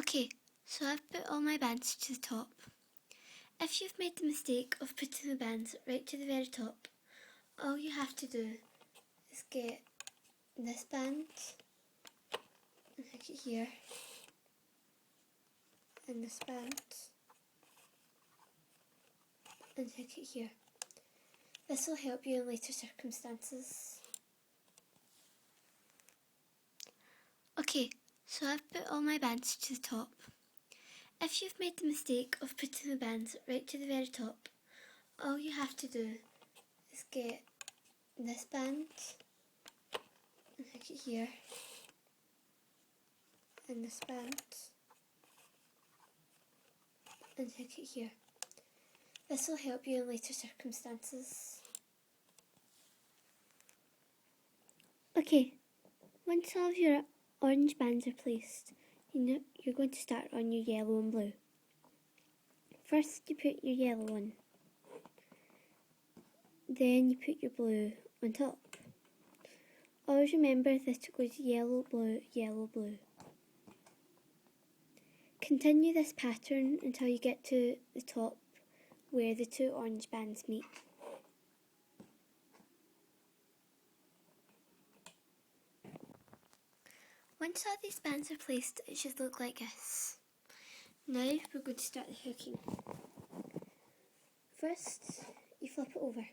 Okay, so I've put all my bands to the top. If you've made the mistake of putting the bands right to the very top, all you have to do is get this band and hook it here, and this band and hook it here. This will help you in later circumstances. Okay, so I've put all my bands to the top. If you've made the mistake of putting the bands right to the very top, all you have to do is get this band and hook it here, and this band and hook it here. This will help you in later circumstances. Okay, once all of your orange bands are placed, you're going to start on your yellow and blue. First you put your yellow on, then you put your blue on top. Always remember that it goes yellow, blue, yellow, blue. Continue this pattern until you get to the top where the two orange bands meet. Once all these bands are placed, it should look like this. Now we're going to start the hooking. First, you flip it over.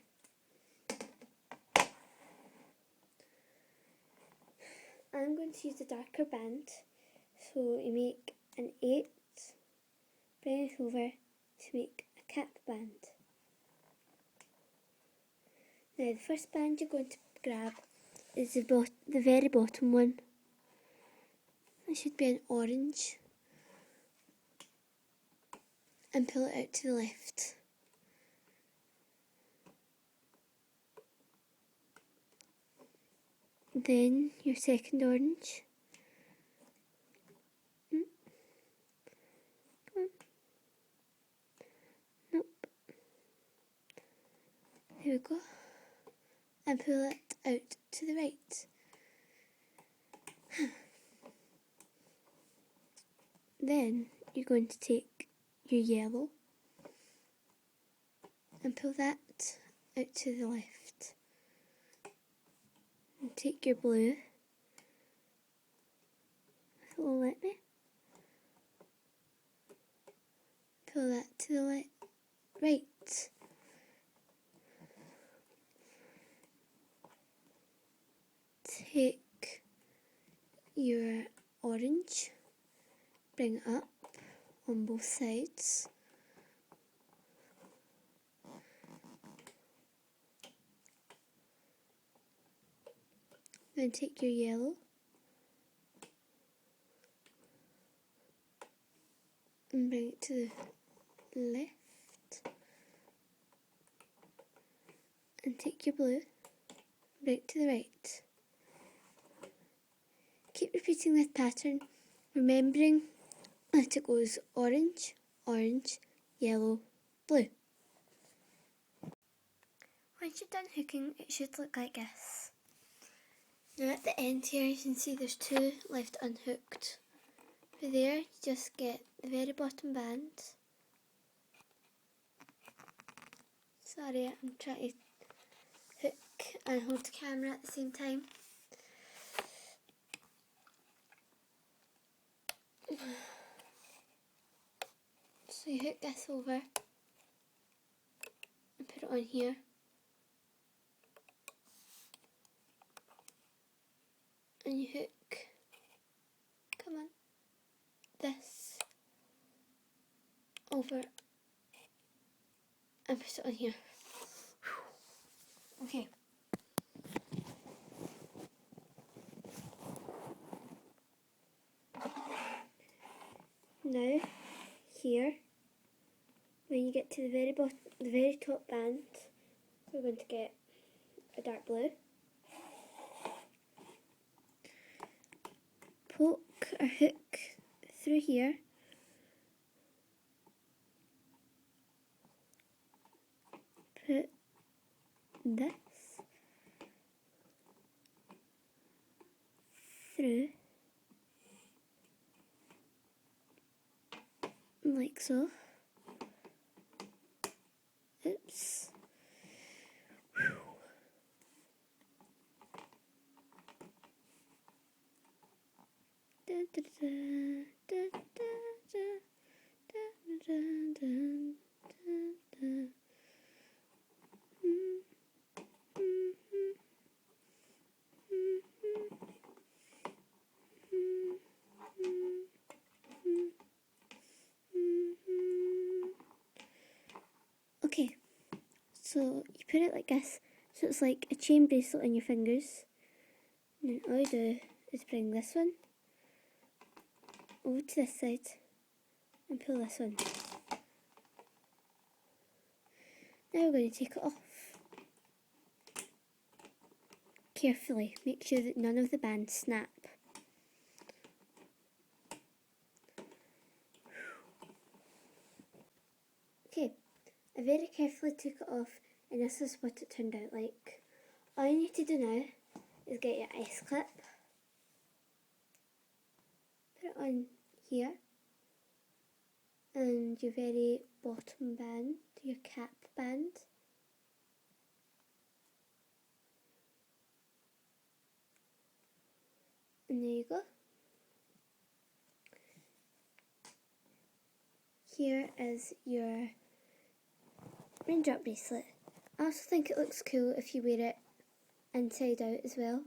I'm going to use a darker band, so you make an 8, bring it over to make a cap band. Now the first band you're going to grab is the very bottom one. It should be an orange, and pull it out to the left. Then your second orange. Come on. Nope. There we go. And pull it out to the right. Then you're going to take your yellow and pull that out to the left. And take your blue, if it will let me, pull that to the right. Take your orange, bring it up on both sides. Then take your yellow and bring it to the left. And take your blue, bring it to the right. Keep repeating this pattern, remembering that it goes orange, orange, yellow, blue. Once you're done hooking, it should look like this. Now at the end here you can see there's 2 left unhooked. For there you just get the very bottom band. Sorry, I'm trying to hook and hold the camera at the same time. So you hook this over and put it on here. And you hook, come on, this over and put it on here. Okay. Now, here, when you get to the very top band, we're going to get a dark blue. Poke or hook through here. Put this through like so. Oops. Da, da, da, da, da, da, da, da, da, da. Okay, so you put it like this, so it's like a chain bracelet on your fingers. And then all you do is bring this one over to this side and pull this one. Now we're going to take it off. Carefully, make sure that none of the bands snap. Okay, I very carefully took it off and this is what it turned out like. All you need to do now is get your ice clip, put it on here, and your very bottom band, your cap band. And there you go. Here is your raindrop bracelet. I also think it looks cool if you wear it inside out as well.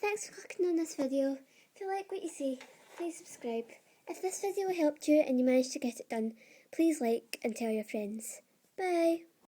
Thanks for clicking on this video. If you like what you see, please subscribe. If this video helped you and you managed to get it done, please like and tell your friends. Bye!